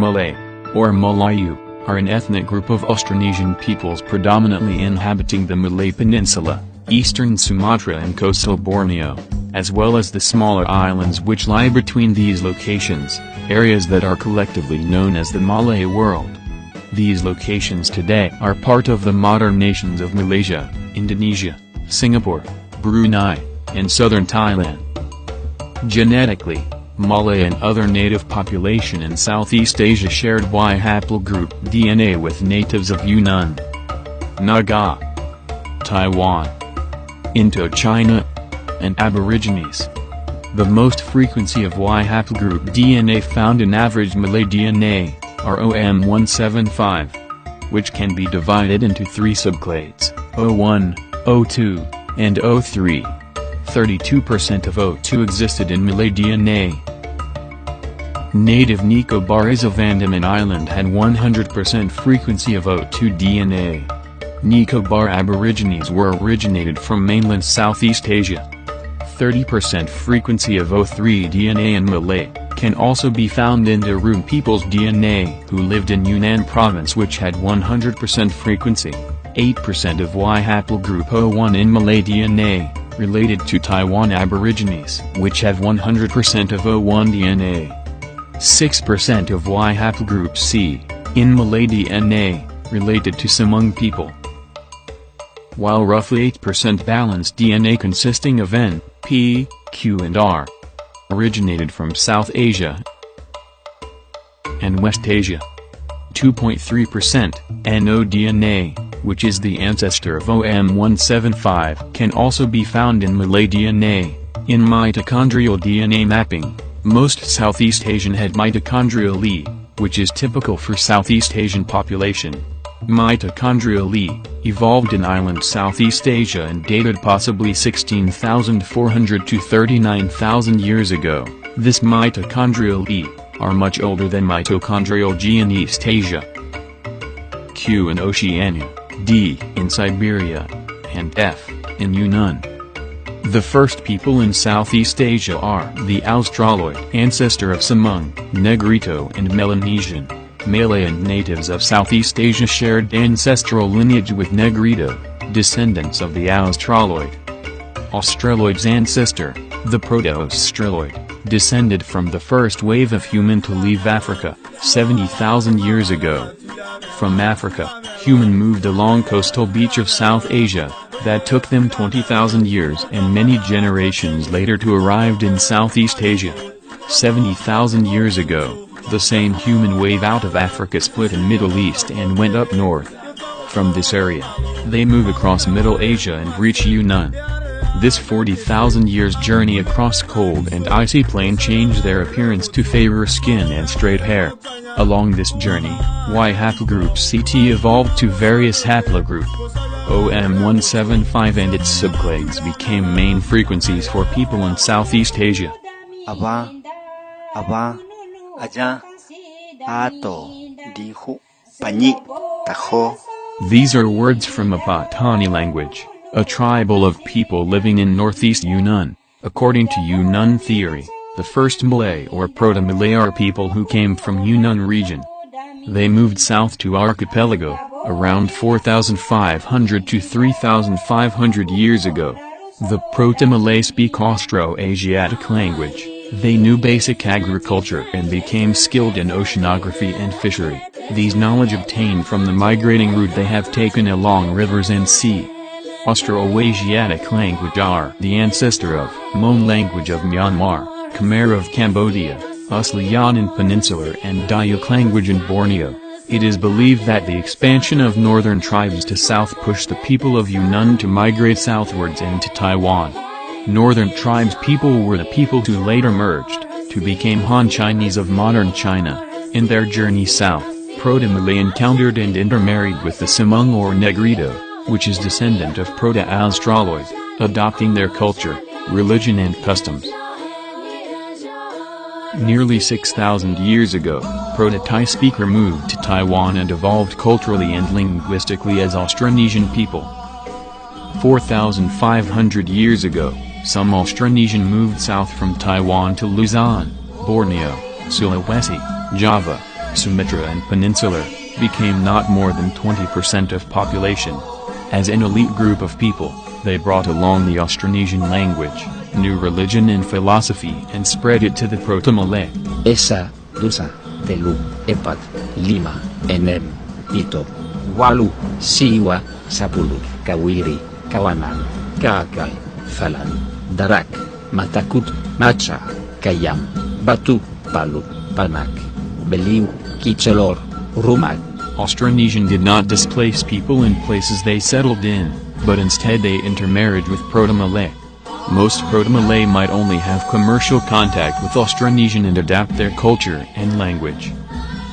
Malay, or Melayu, are an ethnic group of Austronesian peoples predominantly inhabiting the Malay Peninsula, eastern Sumatra and coastal Borneo, as well as the smaller islands which lie between these locations, areas that are collectively known as the Malay world. These locations today are part of the modern nations of Malaysia, Indonesia, Singapore, Brunei, and southern Thailand. Genetically, Malay and other native population in Southeast Asia shared Y haplogroup DNA with natives of Yunnan, Naga, Taiwan, Indochina, and Aborigines. The most frequency of Y haplogroup DNA found in average Malay DNA are OM175, which can be divided into three subclades, O1, O2, and O3. 32% of O2 existed in Malay DNA. Native Nicobar is of Andaman Island had 100% frequency of O2 DNA. Nicobar Aborigines were originated from mainland Southeast Asia. 30% frequency of O3 DNA in Malay can also be found in Darug people's DNA who lived in Yunnan province which had 100% frequency. 8% of Y haplogroup O1 in Malay DNA related to Taiwan Aborigines which have 100% of O1 DNA. 6% of Y haplogroup C in Malay DNA related to Semang people, while roughly 8% balanced DNA consisting of N, P, Q and R originated from South Asia and West Asia. 2.3% NO DNA, which is the ancestor of OM175, can also be found in Malay DNA. In mitochondrial DNA mapping, most Southeast Asian had mitochondrial E, which is typical for Southeast Asian population. Mitochondrial E evolved in island Southeast Asia and dated possibly 16,400 to 39,000 years ago. This mitochondrial E are much older than mitochondrial G in East Asia, Q in Oceania, D in Siberia, and F in Yunnan. The first people in Southeast Asia are the Australoid ancestor of Semang, Negrito and Melanesian. Malay and natives of Southeast Asia shared ancestral lineage with Negrito, descendants of the Australoid. Australoid's ancestor, the Proto-Australoid, descended from the first wave of human to leave Africa, 70,000 years ago. From Africa, human moved along coastal beach of South Asia, that took them 20,000 years and many generations later to arrived in Southeast Asia. 70,000 years ago, the same human wave out of Africa split in Middle East and went up north. From this area, they move across Middle Asia and reach Yunnan. This 40,000 years journey across cold and icy plain changed their appearance to fairer skin and straight hair. Along this journey, Y haplogroup CT evolved to various haplogroup OM175 and its subclades became main frequencies for people in Southeast Asia. Aba, aja, ato, dihu, panyi, taho. These are words from a Patani language, a tribal of people living in northeast Yunnan. According to Yunnan theory, the first Malay or Proto-Malay are people who came from Yunnan region. They moved south to archipelago, around 4,500 to 3,500 years ago. The Proto-Malay speak Austro-Asiatic language. They knew basic agriculture and became skilled in oceanography and fishery. These knowledge obtained from the migrating route they have taken along rivers and sea. Austro-Asiatic language are the ancestor of Mon language of Myanmar, Khmer of Cambodia, Uslian Peninsular and Dayak language in Borneo. It is believed that the expansion of northern tribes to south pushed the people of Yunnan to migrate southwards and to Taiwan. Northern tribes people were the people who later merged, to become Han Chinese of modern China. In their journey south, Proto-Malay encountered and intermarried with the Semang or Negrito, which is descendant of Proto-Australoid, adopting their culture, religion and customs. Nearly 6,000 years ago, Proto-Thai speaker moved to Taiwan and evolved culturally and linguistically as Austronesian people. 4,500 years ago, some Austronesian moved south from Taiwan to Luzon, Borneo, Sulawesi, Java, Sumatra and Peninsular, became not more than 20% of population. As an elite group of people, they brought along the Austronesian language, new religion and philosophy and spread it to the Proto-Malay. Esa, dusa, telu, epat, lima, enem, pito, walu, siwa, sapulu, kawiri, kawanan, kakay, falan, darak, matakut, macha, kayam, batu, palu, panak, beliw, kichalor, rumak. Austronesian did not displace people in places they settled in, but instead they intermarried with Proto-Malay. Most Proto-Malay might only have commercial contact with Austronesian and adapt their culture and language.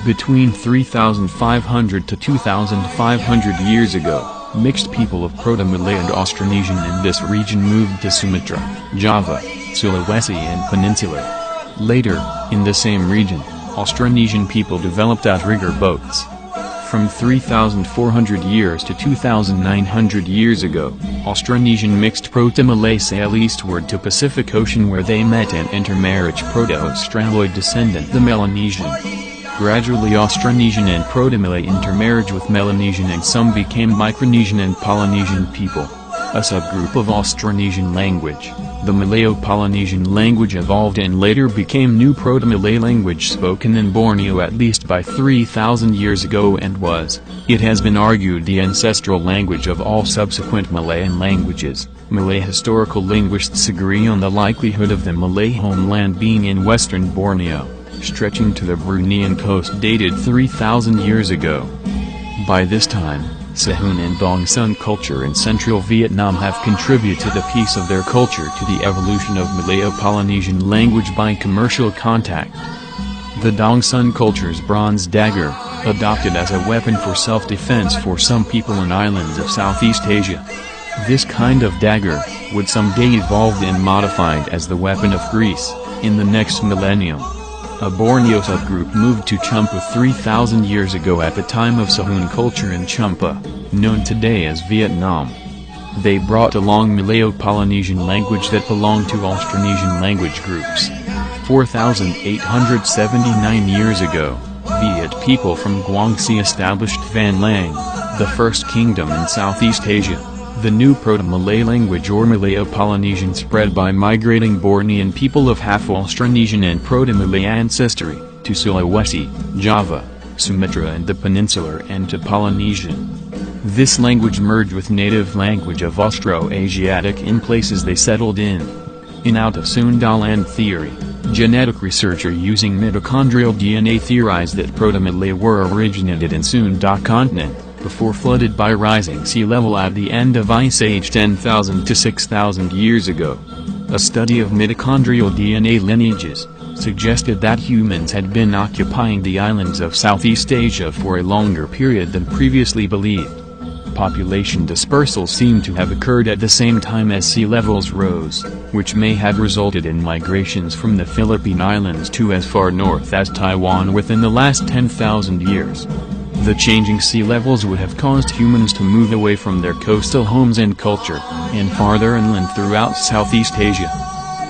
Between 3,500 to 2,500 years ago, mixed people of Proto-Malay and Austronesian in this region moved to Sumatra, Java, Sulawesi and Peninsular. Later, in the same region, Austronesian people developed outrigger boats. From 3,400 years to 2,900 years ago, Austronesian mixed Proto-Malay sail eastward to Pacific Ocean where they met and intermarriage Proto-Australoid descendant the Melanesian. Gradually Austronesian and Proto-Malay intermarriage with Melanesian and some became Micronesian and Polynesian people. A subgroup of Austronesian language, the Malayo-Polynesian language evolved and later became New Proto-Malay language spoken in Borneo at least by 3,000 years ago and was, it has been argued, the ancestral language of all subsequent Malayan languages. Malay historical linguists agree on the likelihood of the Malay homeland being in western Borneo, stretching to the Bruneian coast dated 3,000 years ago. By this time, Sahun and Bangsa culture in central Vietnam have contributed to the piece of their culture to the evolution of Malayo-Polynesian language by commercial contact. The Dongsun culture's bronze dagger, adopted as a weapon for self-defense for some people in islands of Southeast Asia. This kind of dagger would someday evolve and modified as the weapon of Greece, in the next millennium. A Borneo subgroup moved to Champa 3,000 years ago at the time of Sahun culture in Champa, known today as Vietnam. They brought along Malayo-Polynesian language that belonged to Austronesian language groups. 4,879 years ago, Viet people from Guangxi established Van Lang, the first kingdom in Southeast Asia. The new Proto-Malay language or Malayo-Polynesian spread by migrating Bornean people of half Austronesian and Proto-Malay ancestry, to Sulawesi, Java, Sumatra and the Peninsular and to Polynesian. This language merged with native language of Austroasiatic in places they settled in. In out of Sundaland theory, genetic researcher using mitochondrial DNA theorized that Proto-Malay were originated in Sunda continent, before flooded by rising sea level at the end of Ice Age 10,000 to 6,000 years ago. A study of mitochondrial DNA lineages suggested that humans had been occupying the islands of Southeast Asia for a longer period than previously believed. Population dispersal seemed to have occurred at the same time as sea levels rose, which may have resulted in migrations from the Philippine Islands to as far north as Taiwan within the last 10,000 years. The changing sea levels would have caused humans to move away from their coastal homes and culture, and farther inland throughout Southeast Asia.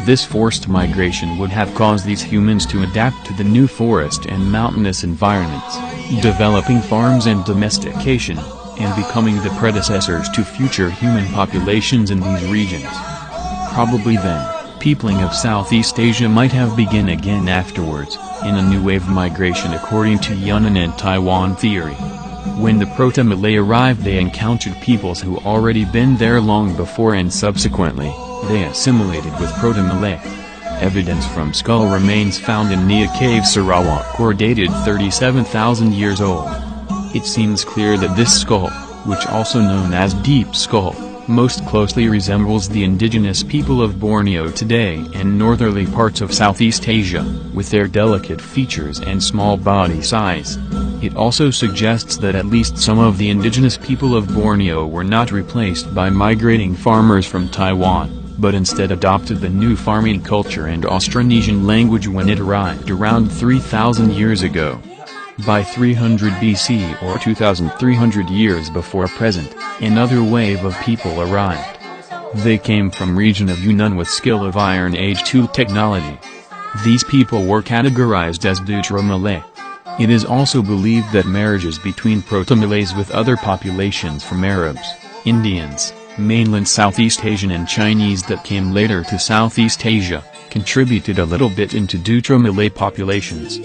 This forced migration would have caused these humans to adapt to the new forest and mountainous environments, developing farms and domestication, and becoming the predecessors to future human populations in these regions. Probably then, peopling of Southeast Asia might have begun again afterwards, in a new wave migration according to Yunnan and Taiwan theory. When the Proto-Malay arrived they encountered peoples who already been there long before and subsequently, they assimilated with Proto-Malay. Evidence from skull remains found in Nia Cave Sarawak were dated 37,000 years old. It seems clear that this skull, which also known as Deep Skull, most closely resembles the indigenous people of Borneo today and northerly parts of Southeast Asia, with their delicate features and small body size. It also suggests that at least some of the indigenous people of Borneo were not replaced by migrating farmers from Taiwan, but instead adopted the new farming culture and Austronesian language when it arrived around 3,000 years ago. By 300 BC or 2,300 years before present, another wave of people arrived. They came from region of Yunnan with skill of Iron Age 2 technology. These people were categorized as Deutero Malay. It is also believed that marriages between Proto-Malays with other populations from Arabs, Indians, mainland Southeast Asian and Chinese that came later to Southeast Asia, contributed a little bit into Deutero-Malay populations.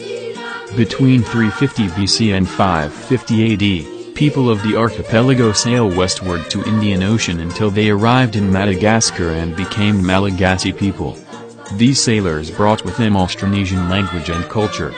Between 350 BC and 550 AD, people of the archipelago sailed westward to Indian Ocean until they arrived in Madagascar and became Malagasy people. These sailors brought with them Austronesian language and culture.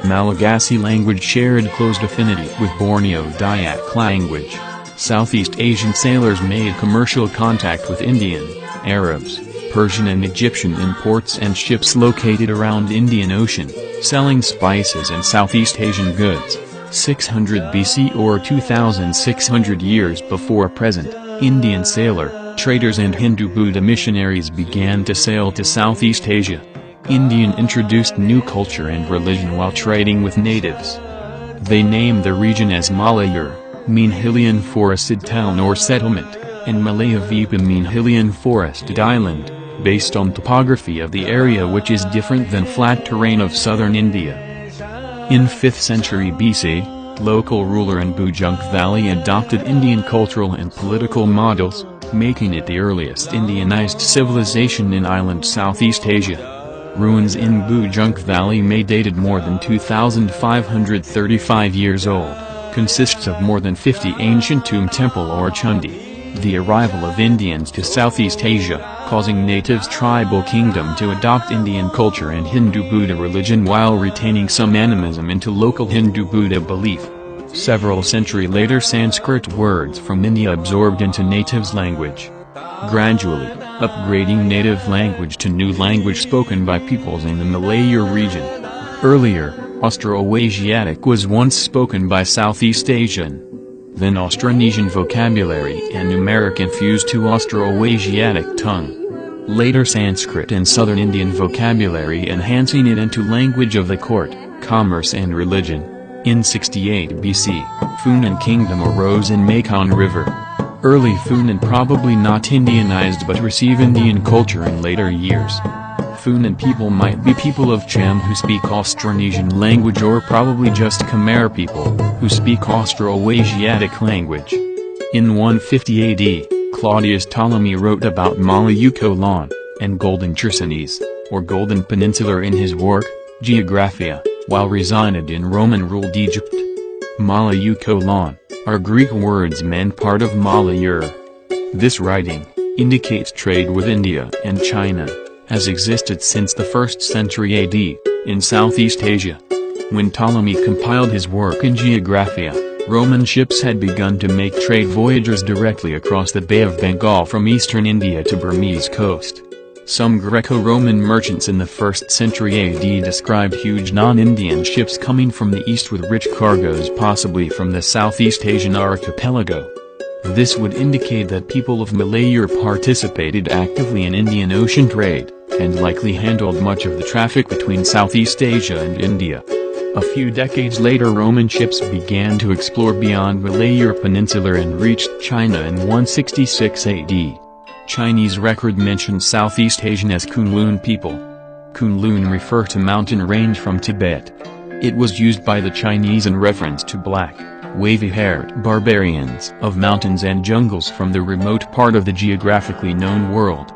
Malagasy language shared close affinity with Borneo Dayak language. Southeast Asian sailors made commercial contact with Indian, Arabs, Persian and Egyptian imports and ships located around Indian Ocean, selling spices and Southeast Asian goods. 600 BC or 2,600 years before present, Indian sailor, traders and Hindu Buddha missionaries began to sail to Southeast Asia. Indian introduced new culture and religion while trading with natives. They named the region as Malayur, mean hillian forested town or settlement, and Malayavipa mean hillian forested island, based on topography of the area which is different than flat terrain of southern India. In 5th century BC, local ruler in Bujunk Valley adopted Indian cultural and political models, making it the earliest Indianized civilization in island Southeast Asia. Ruins in Bujunk Valley may dated more than 2,535 years old, consists of more than 50 ancient tomb temple or chundi. The arrival of Indians to Southeast Asia, causing natives' tribal kingdom to adopt Indian culture and Hindu Buddha religion while retaining some animism into local Hindu Buddha belief. Several centuries later Sanskrit words from India absorbed into natives' language. Gradually, upgrading native language to new language spoken by peoples in the Malayu region. Earlier, Austroasiatic was once spoken by Southeast Asian. Then Austronesian vocabulary and numeric infused to Austroasiatic tongue. Later Sanskrit and Southern Indian vocabulary enhancing it into language of the court, commerce and religion. In 68 BC, Funan Kingdom arose in Mekong River. Early Funan probably not Indianized but receive Indian culture in later years. Funan people might be people of Cham who speak Austronesian language or probably just Khmer people, who speak Austroasiatic language. In 150 AD, Claudius Ptolemy wrote about Malayukolan, and Golden Chersonese, or Golden Peninsula in his work, Geographia, while resided in Roman-ruled Egypt. Malayukolan are Greek words meant part of Malayur. This writing indicates trade with India and China has existed since the 1st century AD, in Southeast Asia. When Ptolemy compiled his work in Geographia, Roman ships had begun to make trade voyages directly across the Bay of Bengal from eastern India to Burmese coast. Some Greco-Roman merchants in the 1st century AD described huge non-Indian ships coming from the east with rich cargoes possibly from the Southeast Asian archipelago. This would indicate that people of Malayur participated actively in Indian Ocean trade, and likely handled much of the traffic between Southeast Asia and India. A few decades later Roman ships began to explore beyond Malayur Peninsula and reached China in 166 AD. Chinese record mentions Southeast Asian as Kunlun people. Kunlun refer to mountain range from Tibet. It was used by the Chinese in reference to black, wavy-haired barbarians of mountains and jungles from the remote part of the geographically known world.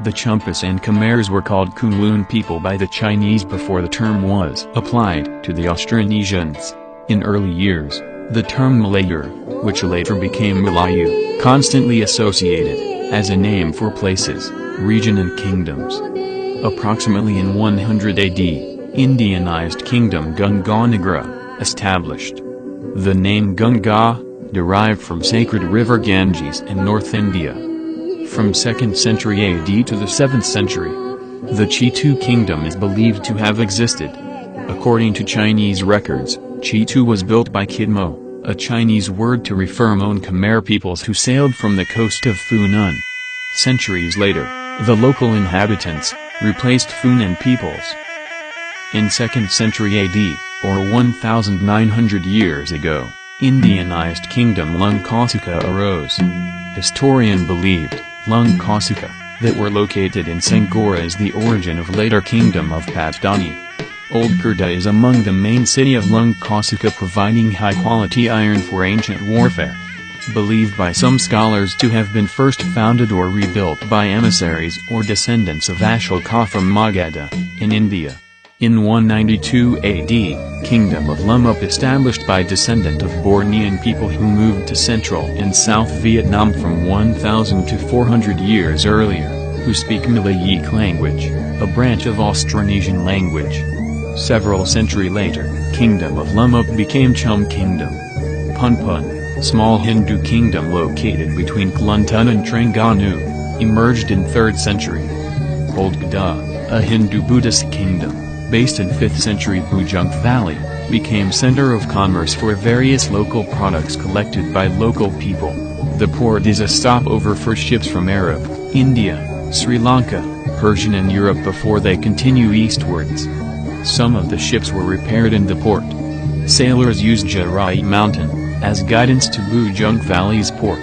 The Chumpas and Khmers were called Kunlun people by the Chinese before the term was applied to the Austronesians. In early years, the term Malayur, which later became Melayu, constantly associated as a name for places, region and kingdoms. Approximately in 100 AD, Indianized kingdom Ganga established. The name Ganga, derived from sacred river Ganges in North India. From 2nd century AD to the 7th century, the Chitu kingdom is believed to have existed. According to Chinese records, Chitu was built by Kidmo, a Chinese word to refer Mon Khmer peoples who sailed from the coast of Funan. Centuries later, the local inhabitants replaced Funan peoples. In 2nd century AD, or 1,900 years ago, Indianized kingdom Lung Kasuka arose. Historian believed Lung Kasuka that were located in Sangora is the origin of later kingdom of Patdani. Old Kurta is among the main city of Lung Kosika, providing high-quality iron for ancient warfare. Believed by some scholars to have been first founded or rebuilt by emissaries or descendants of Ashoka from Magadha, in India. In 192 AD, Kingdom of Lummup established by descendant of Bornean people who moved to Central and South Vietnam from 1000 to 400 years earlier, who speak Malayic language, a branch of Austronesian language. Several centuries later, Kingdom of Lummup became Chum Kingdom. Punpun, small Hindu kingdom located between Kluntun and Trengganu, emerged in 3rd century. Old Gada, a Hindu-Buddhist kingdom, based in 5th century Bujunk Valley, became center of commerce for various local products collected by local people. The port is a stopover for ships from Arab, India, Sri Lanka, Persian and Europe before they continue eastwards. Some of the ships were repaired in the port. Sailors used Jarai Mountain as guidance to Bujunk Valley's port.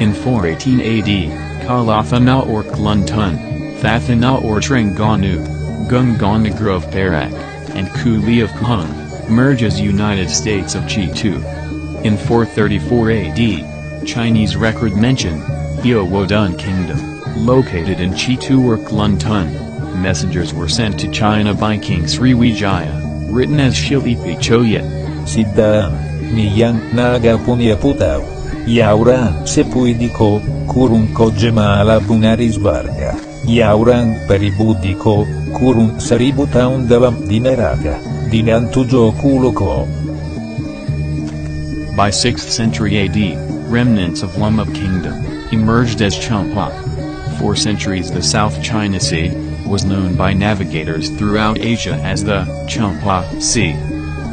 In 418 AD, Kalathana or Kluntun, Thathana or Trengganu, Gungana Grove Perak, and Kuli of Khung, merge as United States of Chitu. In 434 AD, Chinese record mention, Hiowodun Kingdom, located in Chitu or Kluntun. Messengers were sent to China by King Sriwijaya, written as Shilipi Choyet. Siddha, Niyang Naga Punya Putau, Yaurang Sepuidiko, Kurung Kojemala Punaris Varga, Yaurang Peribudiko, Kurung Saributaun Davam Dinaraga, Dinantujo Kuloko. By 6th century AD, remnants of Lummup Kingdom emerged as Champa. For centuries the South China Sea was known by navigators throughout Asia as the Champa Sea,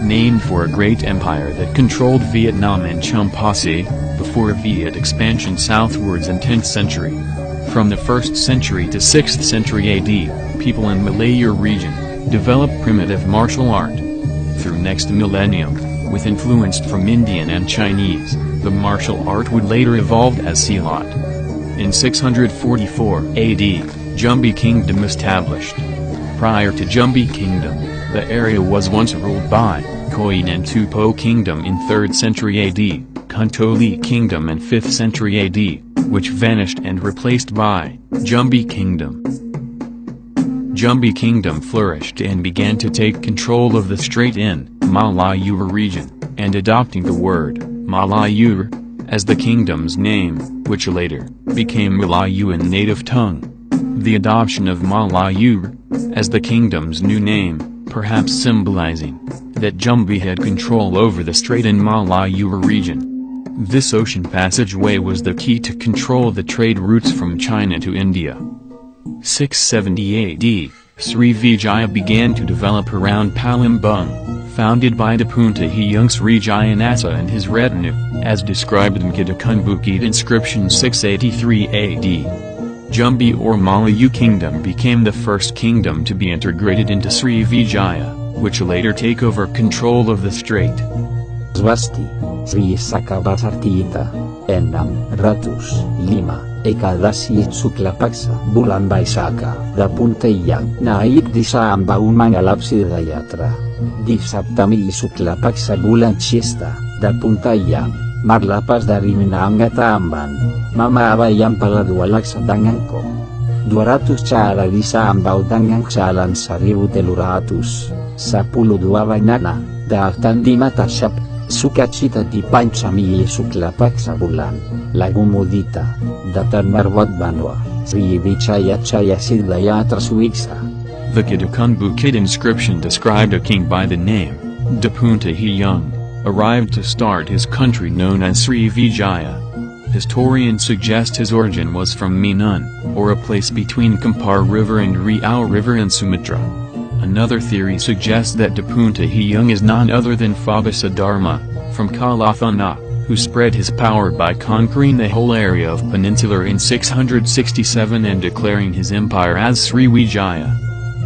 named for a great empire that controlled Vietnam and Champa Sea, before Viet expansion southwards in 10th century. From the 1st century to 6th century AD, people in Malaya region developed primitive martial art. Through next millennium, with influence from Indian and Chinese, the martial art would later evolve as Silat. In 644 AD, Jumbi Kingdom established. Prior to Jumbi Kingdom, the area was once ruled by Koyin and Tupo Kingdom in 3rd century AD, Kuntoli Kingdom in 5th century AD, which vanished and replaced by Jumbi Kingdom. Jumbi Kingdom flourished and began to take control of the Strait in Malayur region, and adopting the word Malayur as the kingdom's name, which later became Malayu in native tongue. The adoption of Malayur as the kingdom's new name, perhaps symbolizing that Jumbi had control over the strait in Malayur region. This ocean passageway was the key to control the trade routes from China to India. 670 AD, Srivijaya began to develop around Palembang, founded by Dapunta Hyang Srijayanasa and his retinue, as described in Kidakunbukit inscription 683 AD. Jumbi or Malayu Kingdom became the first kingdom to be integrated into Srivijaya, which later take over control of the strait. Swasti, Sri Sakabasartita, Enam, Ratus, Lima, Ekadasi Suklapaksa, Bulan Baisaka, Dapunta Hyang, Naik Disa Ambaun Mangalapsi Dayatra, Disaptami Suklapaksa Bulan Chista, Dapunta Hyang, Marlapas dari Minangata Amban, Mama Abayang Paladualak sa dangan ko. 200 cara disa ambau dangang salan 1.200, 10 bainana, daaftan di mata syap, sukacita di pancami suklapak sa bulan, lagu mudita, datan marwat banwa, Sri Vichaya Chaya Siddhaya Traswiksa. The Kiddukun Bukit inscription described a king by the name Dapunta Hyang, arrived to start his country known as Srivijaya. Historians suggest his origin was from Minun, or a place between Kampar River and Riau River in Sumatra. Another theory suggests that Dapunta Hyang is none other than Phobasa Dharma, from Kalathana, who spread his power by conquering the whole area of Peninsular in 667 and declaring his empire as Sriwijaya.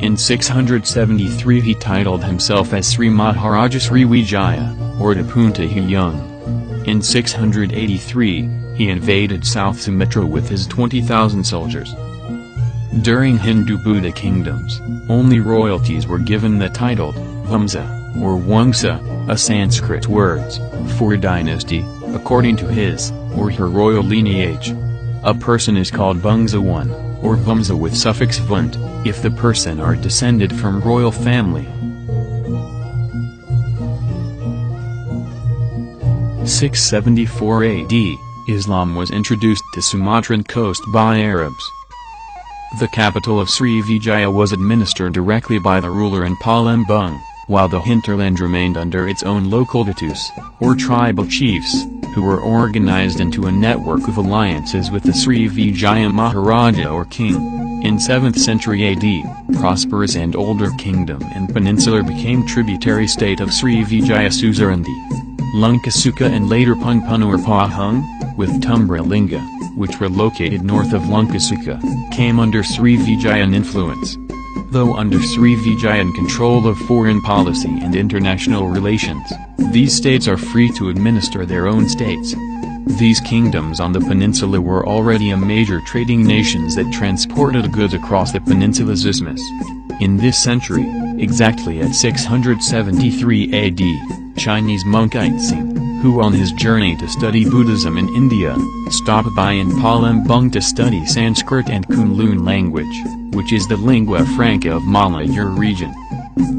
In 673 he titled himself as Sri Maharaja Sriwijaya, or Dapunta Hyang. In 683, he invaded South Sumatra with his 20,000 soldiers. During Hindu-Buddha kingdoms, only royalties were given the title Vamsa, or Wangsa, a Sanskrit words, for dynasty, according to his, or her royal lineage. A person is called Bangsa I, or Vamsa with suffix vunt, if the person are descended from royal family. 674 AD, Islam was introduced to Sumatran coast by Arabs. The capital of Srivijaya was administered directly by the ruler in Palembang, while the hinterland remained under its own local datus, or tribal chiefs, who were organized into a network of alliances with the Srivijaya Maharaja or king. In 7th century AD, prosperous and older kingdom and peninsular became tributary state of Srivijaya Suzerandi. Lunkasuka and later Pungpunur Pahang, with Tumbralinga, which were located north of Lunkasuka, came under Srivijayan influence. Though under Srivijayan control of foreign policy and international relations, these states are free to administer their own states. These kingdoms on the peninsula were already a major trading nations that transported goods across the peninsula's isthmus. In this century, exactly at 673 AD, Chinese monk Yixing, who on his journey to study Buddhism in India, stopped by in Palembang to study Sanskrit and Kunlun language, which is the lingua franca of Malaya region.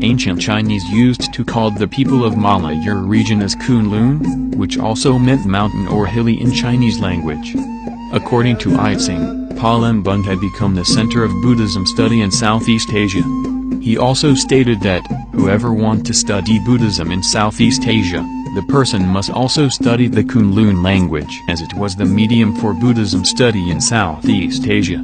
Ancient Chinese used to call the people of Malaya region as Kunlun, which also meant mountain or hilly in Chinese language. According to Yixing, Palembang had become the center of Buddhism study in Southeast Asia. He also stated that, whoever want to study Buddhism in Southeast Asia, the person must also study the Kunlun language as it was the medium for Buddhism study in Southeast Asia.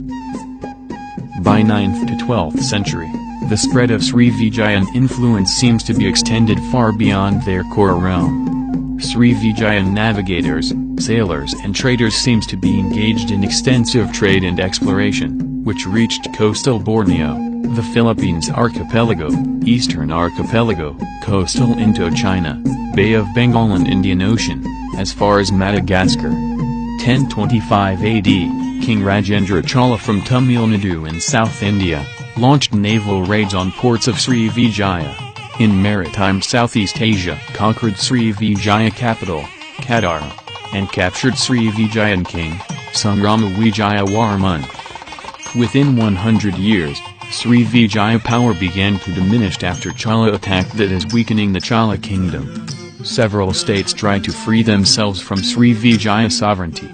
By 9th to 12th century, the spread of Srivijayan influence seems to be extended far beyond their core realm. Srivijayan navigators, sailors and traders seems to be engaged in extensive trade and exploration, which reached coastal Borneo, the Philippines archipelago, Eastern archipelago, coastal Indochina, Bay of Bengal and Indian Ocean, as far as Madagascar. 1025 AD, King Rajendra Chola from Tamil Nadu in South India, launched naval raids on ports of Srivijaya. In maritime Southeast Asia, conquered Srivijaya capital, Kadara, and captured Srivijayan king, Sungrama Wijayawarman. Within 100 years, Srivijaya power began to diminish after Chola attacked, that is weakening the Chola kingdom. Several states tried to free themselves from Srivijaya sovereignty.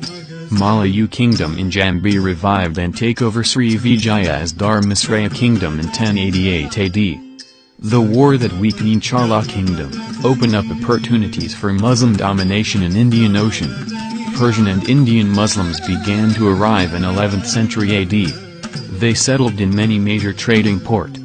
Malayu kingdom in Jambi revived and take over Srivijaya as Dharmasraya kingdom in 1088 AD. The war that weakened Chola kingdom opened up opportunities for Muslim domination in Indian Ocean. Persian and Indian Muslims began to arrive in 11th century AD. They settled in many major trading ports.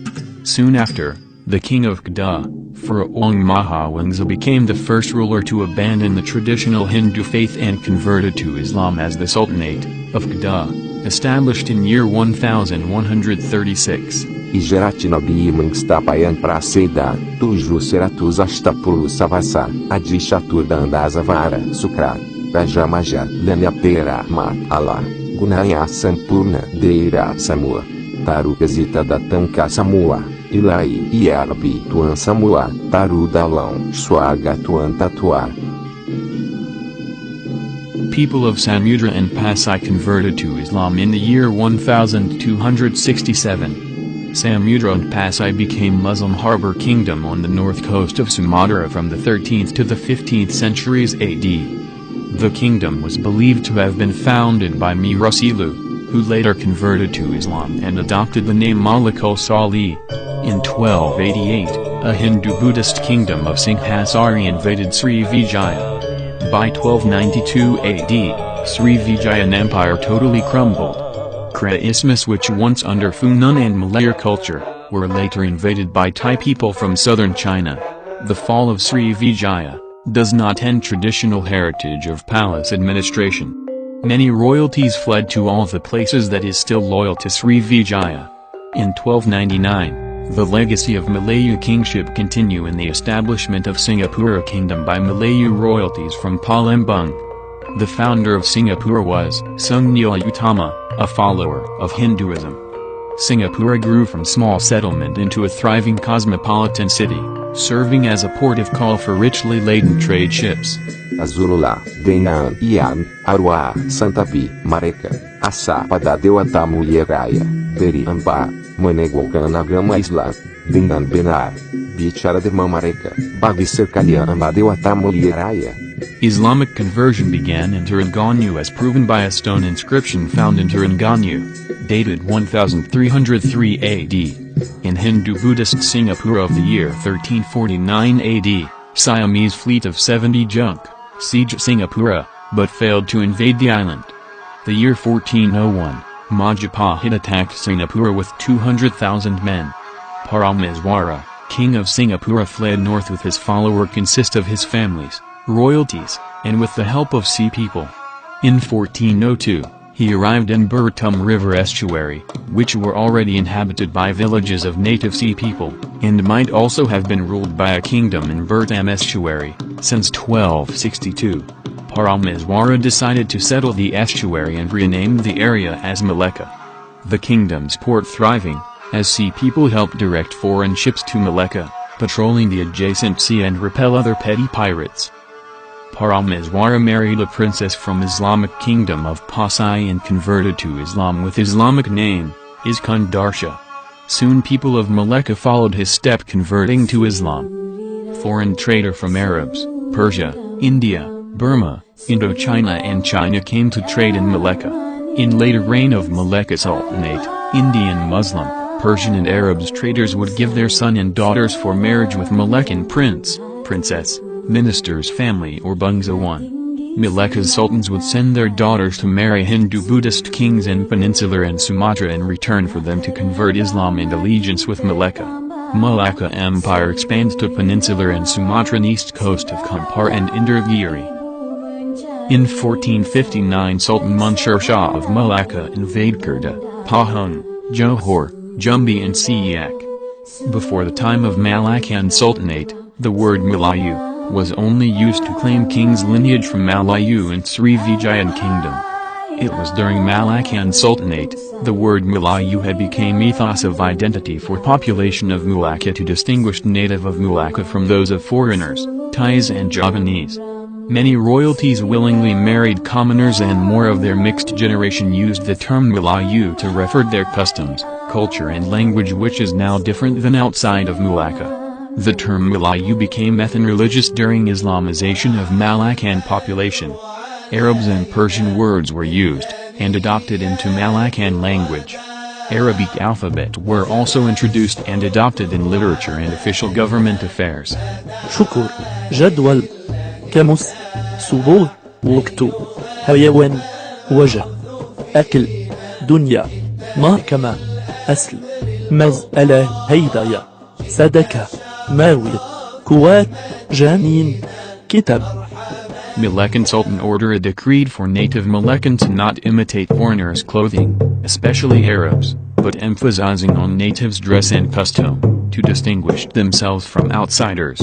Soon after, the king of Kedah, Pharaoh Mahawangsa, became the first ruler to abandon the traditional Hindu faith and converted to Islam as the Sultanate of Kedah, established in year 1136. Ijerati nabi mengstapayan praseda, tuju seratus astapulu savasa, adishatur dandazavara sukra, rajamaja, lanyapera mat Allah, gunaya sampurna deira samua, tarukazita datanka samua. Ilai Iarabi Tuan Samua, Taru Dalão, Swaga Tuan Tatuar. People of Samudra and Pasai converted to Islam in the year 1267. Samudra and Pasai became Muslim harbor kingdom on the north coast of Sumatra from the 13th to the 15th centuries AD. The kingdom was believed to have been founded by Mir Rasilu, who later converted to Islam and adopted the name Malikul Sali. In 1288, a Hindu-Buddhist kingdom of Singhasari invaded Srivijaya. By 1292 AD, Srivijayan Empire totally crumbled. Kra Isthmus, which once under Funan and Malaya culture, were later invaded by Thai people from southern China. The fall of Srivijaya does not end traditional heritage of palace administration. Many royalties fled to all the places that is still loyal to Srivijaya. In 1299, the legacy of Malayu kingship continue in the establishment of Singapura kingdom by Malayu royalties from Palembang. The founder of Singapore was Sungnila Utama, a follower of Hinduism. Singapore grew from small settlement into a thriving cosmopolitan city, serving as a port of call for richly laden trade ships. Azulula, Denan, Ian, Arua, Santapi, Mareka, Asa pada Dewata Mulieraya, Beri Amba, Menegokana Gama Islam, Dengan Benar, Bicara de Mamareka, Bagi Serkalia Amba Dewata Mulieraya. Islamic conversion began in Terengganu as proven by a stone inscription found in Terengganu, dated 1303 AD. In Hindu-Buddhist Singapore of the year 1349 AD, Siamese fleet of 70 junk sieged Singapore, but failed to invade the island. The year 1401, Majapahit attacked Singapore with 200,000 men. Parameswara, king of Singapore, fled north with his follower consist of his families, royalties, and with the help of sea people. In 1402, he arrived in Bertum River estuary, which were already inhabited by villages of native sea people, and might also have been ruled by a kingdom in Bertum estuary, since 1262. Parameswara decided to settle the estuary and renamed the area as Malacca. The kingdom's port thriving, as sea people helped direct foreign ships to Malacca, patrolling the adjacent sea and repel other petty pirates. Parameswara married a princess from Islamic kingdom of Pasai and converted to Islam with Islamic name, Iskandarsha. Soon people of Malacca followed his step, converting to Islam. Foreign trader from Arabs, Persia, India, Burma, Indochina and China came to trade in Malacca. In later reign of Malacca Sultanate, Indian Muslim, Persian and Arabs traders would give their son and daughters for marriage with Malaccan prince, princess, minister's family or Bangsa one. Malacca's sultans would send their daughters to marry Hindu-Buddhist kings in Peninsular and Sumatra in return for them to convert Islam and allegiance with Malacca. Malacca Empire expanded to Peninsular and Sumatran east coast of Kampar and Indragiri. In 1459 Sultan Mansur Shah of Malacca invaded Kerda, Pahang, Johor, Jambi and Siak. Before the time of Malaccan Sultanate, the word Melayu was only used to claim king's lineage from Malayu and Srivijayan kingdom. It was during Malaccan Sultanate, the word Melayu had become ethos of identity for population of Malacca to distinguish native of Malacca from those of foreigners, Thais and Javanese. Many royalties willingly married commoners and more of their mixed generation used the term Melayu to refer their customs, culture and language, which is now different than outside of Malacca. The term Melayu became ethno-religious during Islamization of Malaccan population. Arabs and Persian words were used, and adopted into Malaccan language. Arabic alphabet were also introduced and adopted in literature and official government affairs. شكر جدول كمس صبور وقت حيوان وجه أكل دنيا محكمة أصل مسألة هيدايا صدقة ماوية كوات جانين كتاب. Malaccan Sultan ordered a decree for native Malaccans to not imitate foreigners' clothing, especially Arabs, but emphasizing on natives' dress and custom, to distinguish themselves from outsiders.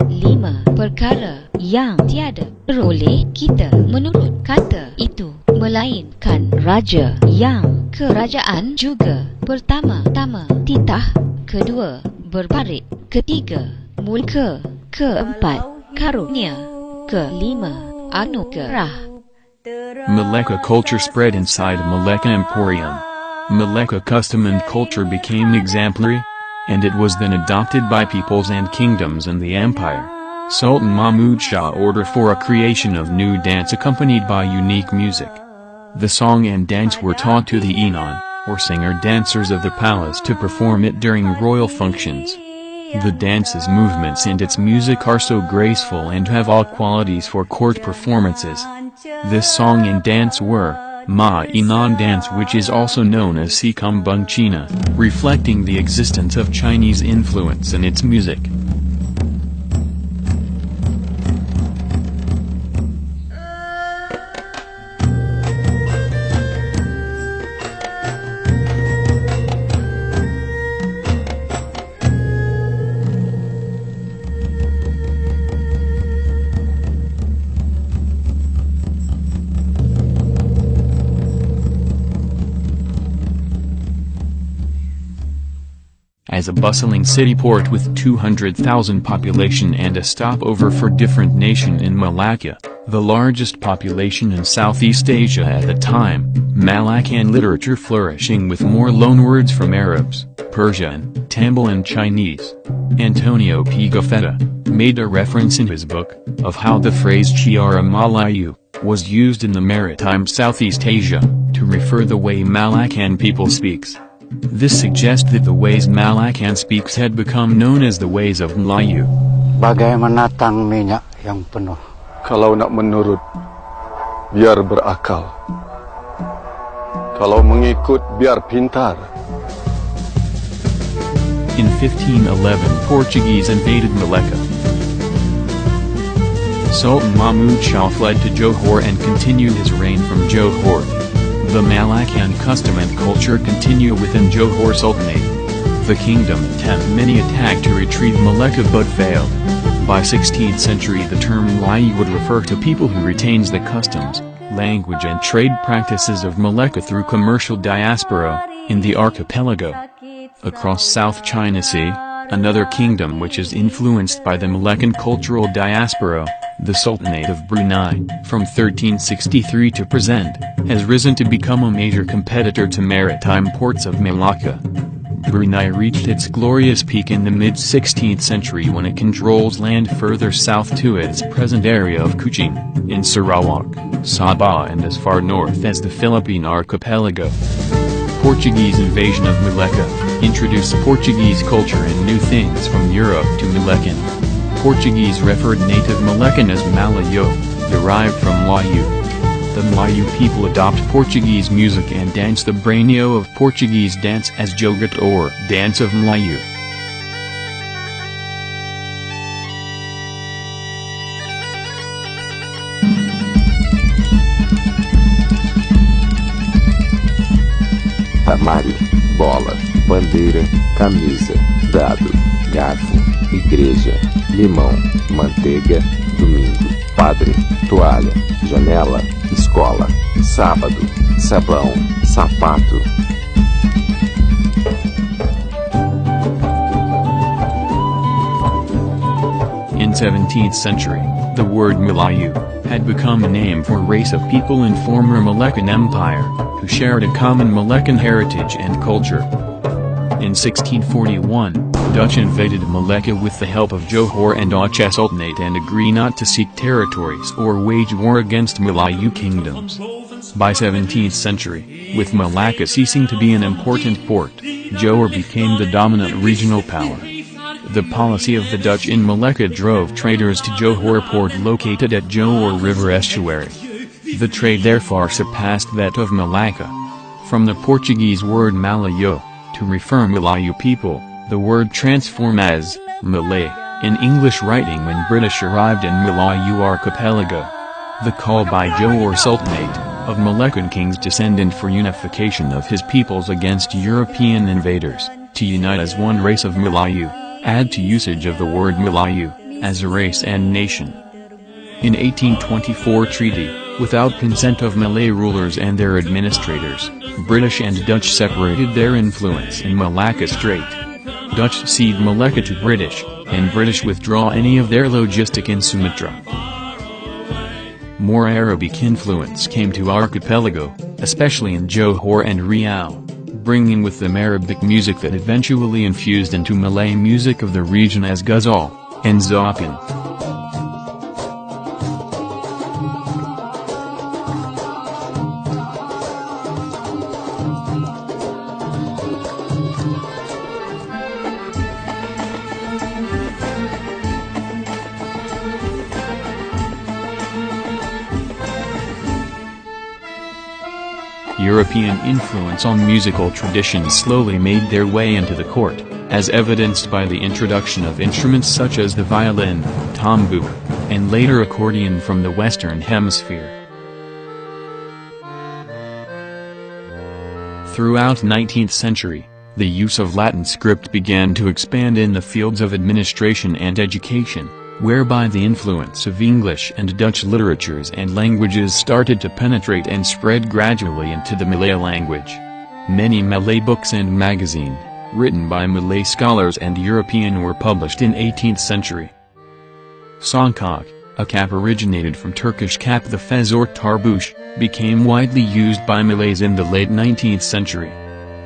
5. Perkara yang tiada oleh kita menurut kata itu, melainkan raja yang kerajaan juga. Pertama-tama titah, kedua berparit, ketiga mulka, keempat karunia, kelima anugerah. Malacca culture spread inside Malacca Emporium. Malacca custom and culture became exemplary, and it was then adopted by peoples and kingdoms in the empire. Sultan Mahmud Shah ordered for a creation of new dance accompanied by unique music. The song and dance were taught to the Inan, or singer-dancers of the palace, to perform it during royal functions. The dance's movements and its music are so graceful and have all qualities for court performances. This song and dance were Ma Inan dance, which is also known as Sikam Bung China, reflecting the existence of Chinese influence in its music. is a bustling city port with 200,000 population and a stopover for different nations in Malacca, the largest population in Southeast Asia at the time. Malaccan literature flourishing with more loanwords from Arabs, Persian, Tamil and Chinese. Antonio P. Gaffetta made a reference in his book of how the phrase Chiara Malayu was used in the maritime Southeast Asia to refer the way Malaccan people speaks. This suggests that the ways Malaccan speaks had become known as the ways of Melayu. Bagai menatang minyak yang penuh. Kalau nak menurut, biar berakal. Kalau mengikut, biar pintar. In 1511, Portuguese invaded Malacca. Sultan Mahmud Shah fled to Johor and continued his reign from Johor. The Malaccan custom and culture continue within Johor Sultanate. The kingdom attempted many attacks to retrieve Malacca but failed. By 16th century the term Melayu would refer to people who retains the customs, language and trade practices of Malacca through commercial diaspora, in the archipelago. Across South China Sea, another kingdom which is influenced by the Malaccan cultural diaspora, the Sultanate of Brunei, from 1363 to present, has risen to become a major competitor to maritime ports of Malacca. Brunei reached its glorious peak in the mid-16th century when it controls land further south to its present area of Kuching, in Sarawak, Sabah and as far north as the Philippine archipelago. Portuguese invasion of Malacca introduced Portuguese culture and new things from Europe to Malaccan. Portuguese referred native Malaccan as Malayo, derived from Melayu. The Melayu people adopt Portuguese music and dance the brainio of Portuguese dance as joget or dance of Melayu. Armário, bola, bandeira, camisa, dado, garfo, igreja, limão, manteiga, domingo, padre, toalha, janela, escola, sábado, sabão, sapato. In 17th century, the word Melayu had become a name for a race of people in former Malaccan Empire, who shared a common Malaccan heritage and culture. In 1641, Dutch invaded Malacca with the help of Johor and Aceh Sultanate and agreed not to seek territories or wage war against Melayu kingdoms. By 17th century, with Malacca ceasing to be an important port, Johor became the dominant regional power. The policy of the Dutch in Malacca drove traders to Johor port located at Johor River estuary. The trade therefore surpassed that of Malacca. From the Portuguese word Malayo, to refer Melayu people, the word transformed as Malay in English writing when British arrived in Melayu archipelago. The call by Johor Sultanate, of Malaccan kings descendant for unification of his peoples against European invaders, to unite as one race of Melayu, add to usage of the word Melayu, as a race and nation. In 1824 treaty, without consent of Malay rulers and their administrators, British and Dutch separated their influence in Malacca Strait. Dutch cede Malacca to British, and British withdraw any of their logistic in Sumatra. More Arabic influence came to archipelago, especially in Johor and Riau, bringing with them Arabic music that eventually infused into Malay music of the region as ghazal and zapan. European influence on musical traditions slowly made their way into the court, as evidenced by the introduction of instruments such as the violin, tambur, and later accordion from the Western Hemisphere. Throughout 19th century, the use of Latin script began to expand in the fields of administration and education, whereby the influence of English and Dutch literatures and languages started to penetrate and spread gradually into the Malay language. Many Malay books and magazines, written by Malay scholars and European, were published in 18th century. Songkok, a cap originated from Turkish kap the fez or tarbush, became widely used by Malays in the late 19th century.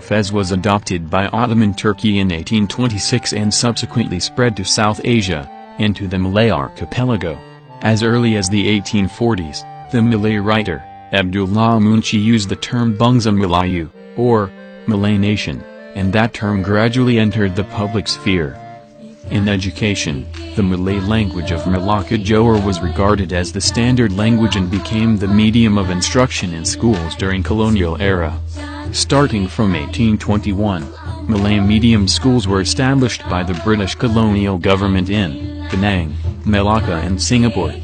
Fez was adopted by Ottoman Turkey in 1826 and subsequently spread to South Asia, and to the Malay archipelago. As early as the 1840s, the Malay writer, Abdullah Munshi, used the term Bangsa Melayu, or Malay nation, and that term gradually entered the public sphere. In education, the Malay language of Malacca Johor was regarded as the standard language and became the medium of instruction in schools during colonial era. Starting from 1821, Malay medium schools were established by the British colonial government in Penang, Malacca and Singapore.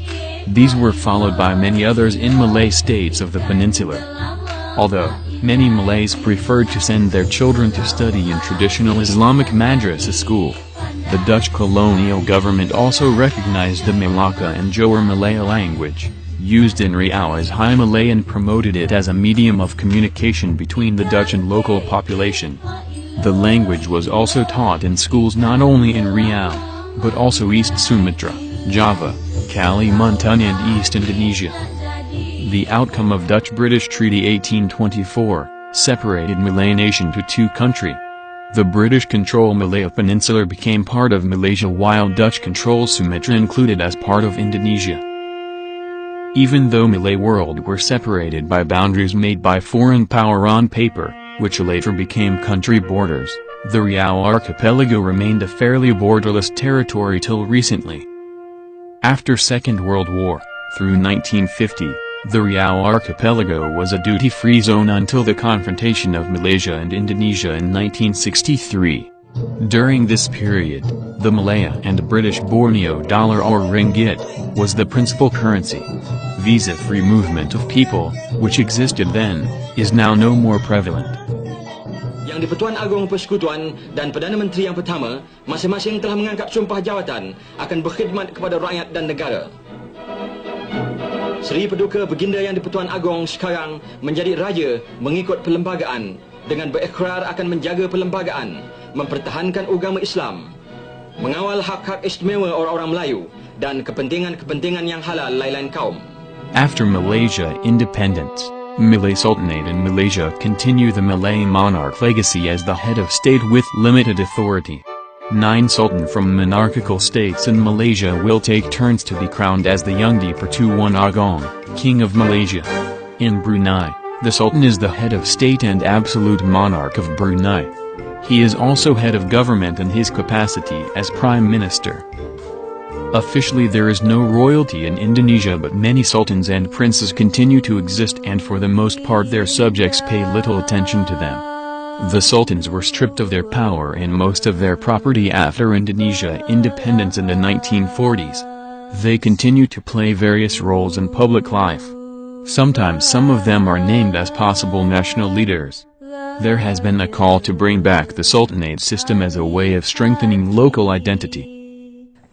These were followed by many others in Malay states of the peninsula. Although many Malays preferred to send their children to study in traditional Islamic madrasah school, the Dutch colonial government also recognized the Malacca and Johor Malay language, used in Riau as High Malay, and promoted it as a medium of communication between the Dutch and local population. The language was also taught in schools not only in Riau, but also East Sumatra, Java, Kalimantan and East Indonesia. The outcome of Dutch-British Treaty 1824 separated Malay nation to two countries. The British-controlled Malaya Peninsula became part of Malaysia while Dutch-controlled Sumatra included as part of Indonesia. Even though Malay world were separated by boundaries made by foreign power on paper, which later became country borders, the Riau archipelago remained a fairly borderless territory till recently. After Second World War, through 1950, the Riau archipelago was a duty-free zone until the confrontation of Malaysia and Indonesia in 1963. During this period, the Malaya and British Borneo dollar or ringgit was the principal currency. Visa-free movement of people, which existed then, is now no more prevalent. Yang di-Pertuan Agong Persekutuan dan Perdana Menteri yang pertama, masing-masing telah mengangkat sumpah jawatan akan berkhidmat kepada rakyat dan negara. Seri Paduka Baginda Yang di-Pertuan Agong sekarang menjadi raja mengikut perlembagaan dengan berikrar akan menjaga perlembagaan, mempertahankan agama Islam, mengawal hak-hak istimewa orang-orang Melayu dan kepentingan-kepentingan yang halal lain-lain kaum. After Malaysia independence, Malay Sultanate in Malaysia continue the Malay monarch legacy as the head of state with limited authority. 9 sultan from monarchical states in Malaysia will take turns to be crowned as the Yang di-Pertuan Agong, King of Malaysia. In Brunei, the Sultan is the head of state and absolute monarch of Brunei. He is also head of government in his capacity as Prime Minister. Officially there is no royalty in Indonesia, but many sultans and princes continue to exist, and for the most part their subjects pay little attention to them. The sultans were stripped of their power and most of their property after Indonesia independence in the 1940s. They continue to play various roles in public life. Sometimes some of them are named as possible national leaders. There has been a call to bring back the sultanate system as a way of strengthening local identity.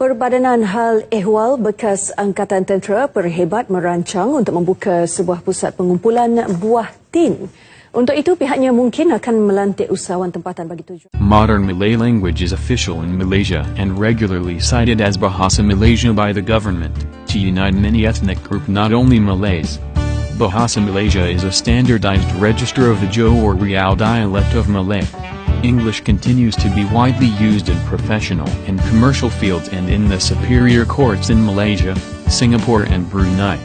Perbadanan Hal Ehwal bekas Angkatan Tentera Perhebat merancang untuk membuka sebuah pusat pengumpulan buah tin. Untuk itu, pihaknya mungkin akan melantik usahawan tempatan bagi tujuan. Modern Malay language is official in Malaysia and regularly cited as Bahasa Malaysia by the government, to unite many ethnic groups, not only Malays. Bahasa Malaysia is a standardized register of the Johor Riau dialect of Malay. English continues to be widely used in professional and commercial fields and in the superior courts in Malaysia, Singapore and Brunei.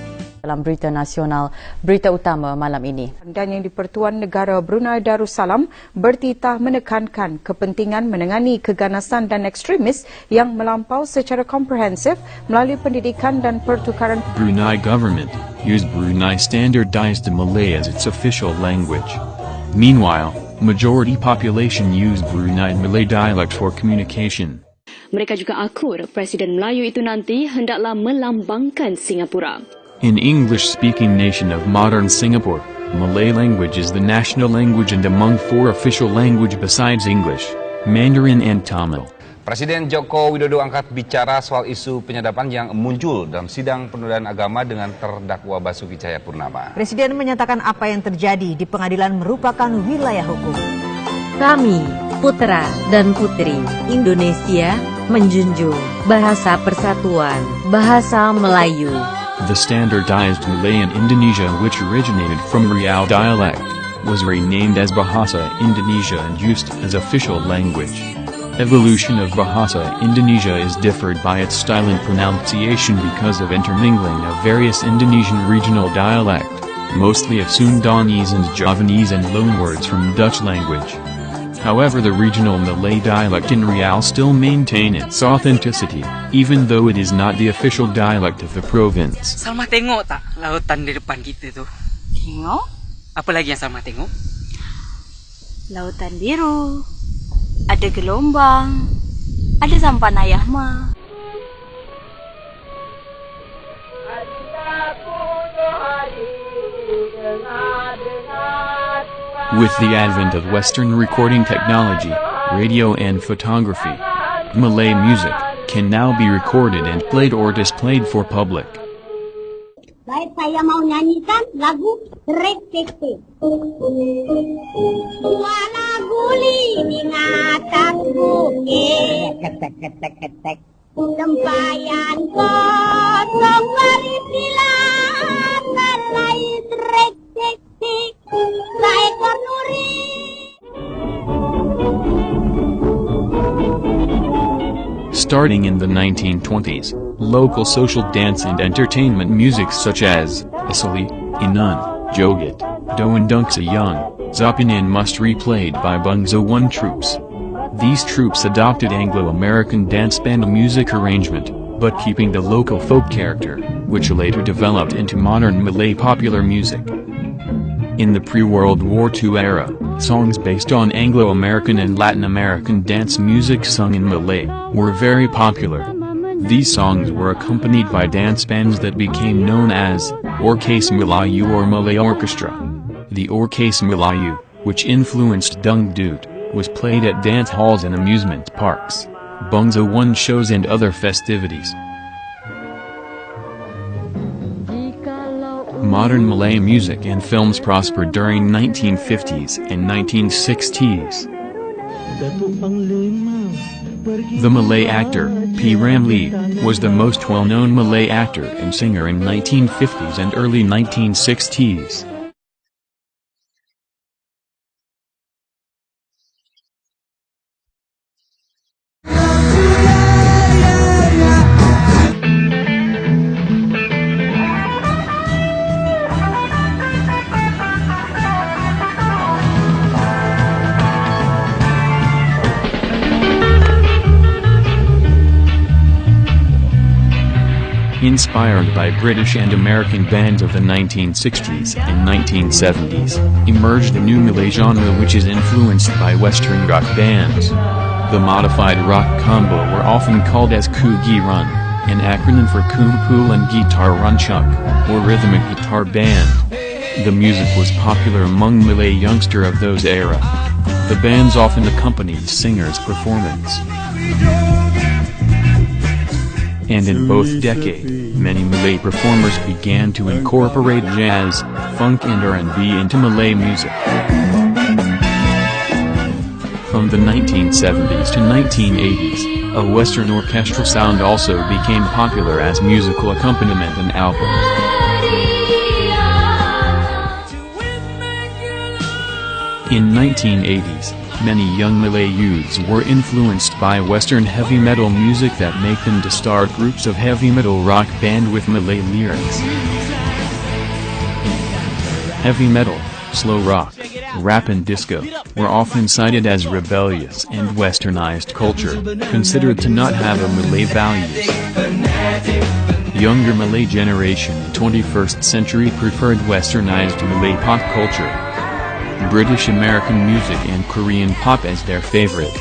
Dalam berita nasional, berita utama malam ini. Dan yang di-Pertuan Negara Brunei Darussalam bertitah menekankan kepentingan menangani keganasan dan ekstremis yang melampau secara komprehensif melalui pendidikan dan pertukaran. Brunei government used Brunei standardized Malay as its official language. Meanwhile, majority population use Brunei Malay dialect for communication. Mereka juga akur Presiden Melayu itu nanti hendaklah melambangkan Singapura. In English-speaking nation of modern Singapore, Malay language is the national language and among 4 official language besides English, Mandarin and Tamil. Presiden Joko Widodo angkat bicara soal isu penyadapan yang muncul dalam sidang penodaan agama dengan terdakwa Basuki Cahayapurnama. Presiden menyatakan apa yang terjadi di pengadilan merupakan wilayah hukum. Kami putra dan putri Indonesia menjunjung bahasa persatuan, bahasa Melayu. The standardized Malay in Indonesia, which originated from Riau dialect, was renamed as Bahasa Indonesia and used as official language. Evolution of Bahasa Indonesia is differed by its style and pronunciation because of intermingling of various Indonesian regional dialect, mostly of Sundanese and Javanese and loanwords from Dutch language. However, the regional Malay dialect in Riau still maintain its authenticity, even though it is not the official dialect of the province. Salma, tengok tak lautan di depan kita tu? Tengok. Apa lagi yang Salma tengok? Lautan biru, ada gelombang, ada sampan ayah ma. With the advent of Western recording technology, radio and photography, Malay music can now be recorded and played or displayed for public. Baik, saya mau nyanyikan lagu Tersebar. Dua lagu ini ngatak bukit, ketek. Tempayan kosong berisilah, kalai trek-trek, seekor nuri. Starting in the 1920s, local social dance and entertainment music such as Asal, Inun, Joget, Bangsa Young, Zapinan must replayed by Bangsa 1 troops. These troops adopted Anglo-American dance band music arrangement, but keeping the local folk character, which later developed into modern Malay popular music. In the pre-World War II era, songs based on Anglo-American and Latin American dance music sung in Malay were very popular. These songs were accompanied by dance bands that became known as Orkes Melayu or Malay Orchestra. The Orkes Melayu, which influenced dangdut, was played at dance halls and amusement parks, Bangsa 1 shows and other festivities. Modern Malay music and films prospered during 1950s and 1960s. The Malay actor, P. Ramlee, was the most well-known Malay actor and singer in 1950s and early 1960s. Inspired by British and American bands of the 1960s and 1970s, emerged a new Malay genre which is influenced by Western rock bands. The modified rock combo were often called as Kugi Run, an acronym for Kumpul and Gitar Runcuk, or rhythmic guitar band. The music was popular among Malay youngsters of those era. The bands often accompanied singers' performance. And in both decades, many Malay performers began to incorporate jazz, funk and R&B into Malay music. From the 1970s to 1980s, a Western orchestral sound also became popular as musical accompaniment in albums. In 1980s, many young Malay youths were influenced by Western heavy metal music that make them to start groups of heavy metal rock band with Malay lyrics. Heavy metal, slow rock, rap and disco were often cited as rebellious and westernized culture, considered to not have a Malay values. Younger Malay generation in 21st century preferred westernized Malay pop culture, British American music and Korean pop as their favorite.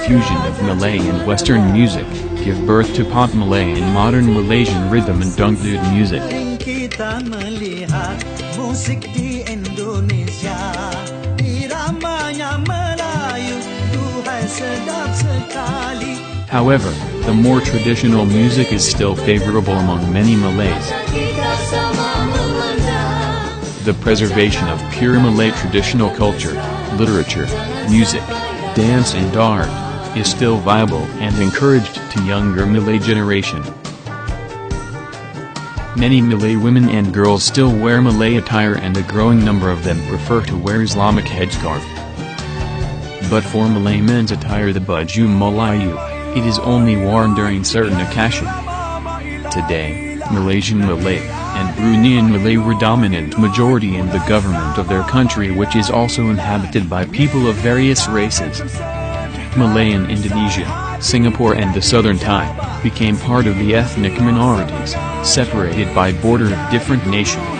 Fusion of Malay and Western music give birth to pop Malay and modern Malaysian rhythm and dangdut music. Kita melihat musik di Indonesia, iramanya Melayu, Tuhan sedap sekali. However, the more traditional music is still favorable among many Malays. The preservation of pure Malay traditional culture literature, music, dance and art, is still viable and encouraged to younger Malay generation. Many Malay women and girls still wear Malay attire and a growing number of them prefer to wear Islamic headscarf. But for Malay men's attire, the baju Melayu, it is only worn during certain occasions. Today, Malaysian Malay and Bruneian Malay were dominant majority in the government of their country, which is also inhabited by people of various races. Malay in Indonesia, Singapore and the southern Thai became part of the ethnic minorities, separated by border of different nations.